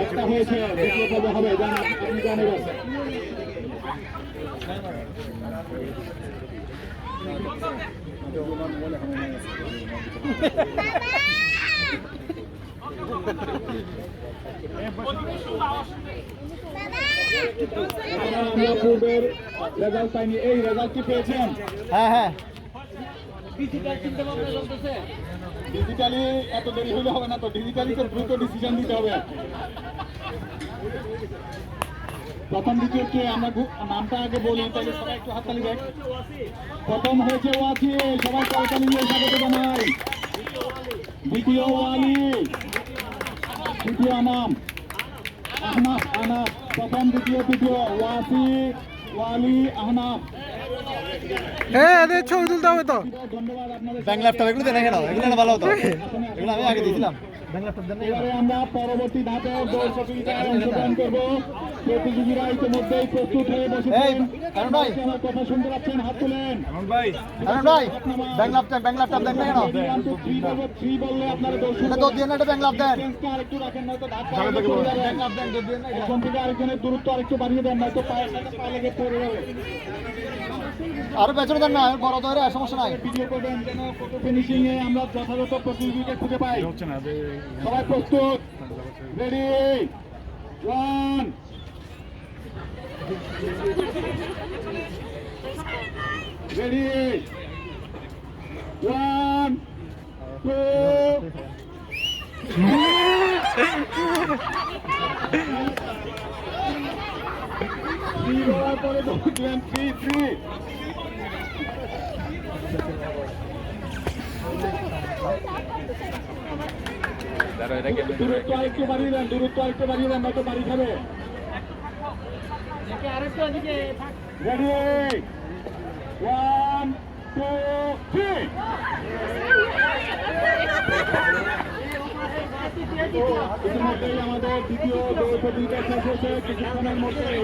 একটা হয়েছে, দ্বিতীয় পর্ব হবে, আপনি জানেন। আমরা পূর্বের রেজাল্ট পাইনি, এই রেজাল্ট কি পেয়েছেন? হ্যাঁ হ্যাঁ, ডিজিটালি এত দেরি হলে হবে না তো, ডিজিটালি তো দ্রুত ডিসিশন দিতে হবে। প্রথম দ্বিতীয় কে, আমরা নামটা আগে বলি, তাহলে সবাই একটু হাততালি দেখ। প্রথম হয়েছে ওয়াসি, সবাই করতালি দিয়ে স্বাগত জানাই। দ্বিতীয় ওয়ালি, তৃতীয় নাম আহনাফ। আহনাফ প্রথম, দ্বিতীয়, তৃতীয় ওয়াসি, ওয়ালি, আহনাফ। এদের ছবি তুলতে হবে তো। ধন্যবাদ আপনাদের। ব্যাংক ল্যাপটপ এগুলো দেন কেন? এগুলো ভালো হতো, এগুলো আমি আগে দিয়েছিলাম। এবারে আমরা পরবর্তী ধাপে দৌড় প্রতিযোগিতায় অংশগ্রহণ করব। প্রতিযোগীরা ইতিমধ্যেই প্রস্তুত হয়ে বসেছেন। আমার কথা শুনতে পাচ্ছেন? হাত তুলেন। ভাই ব্যাংক ল্যাপটপ দেন না কেন? 3 বললে আপনারা এটা তো দিয়ে না, এটা ব্যাংক ল্যাপ দেন। আরেকটু রাখেন, নয়তো ধাক্কা এখন থেকে আরেকজনের দূরত্ব আরেকটু বাড়িয়ে দেন, নয়তো পায়ের সাথে পা লেগে পড়ে যাবে। আরো পেছনে দেন না, বড় ধরে সমস্যা নাই। ভিডিও করবেন যেন ফটো ফিনিশিং এ আমরা যথাযথ প্রতিযোগীকে খুঁজে পাই। সবাই প্রস্তুত? রেডি, 1 রেডি, 1 2 3 হওয়ার পরে বলছিলেন 3 দূরত্ব আরেকটু বাড়িয়ে দেন, নয়তো বাড়ি খাবে। রেডি, 1 2 3। ইতিমধ্যেই আমাদের দ্বিতীয় দৌড় প্রতিযোগিতা শেষ হয়েছে, কিছুক্ষণের মধ্যেই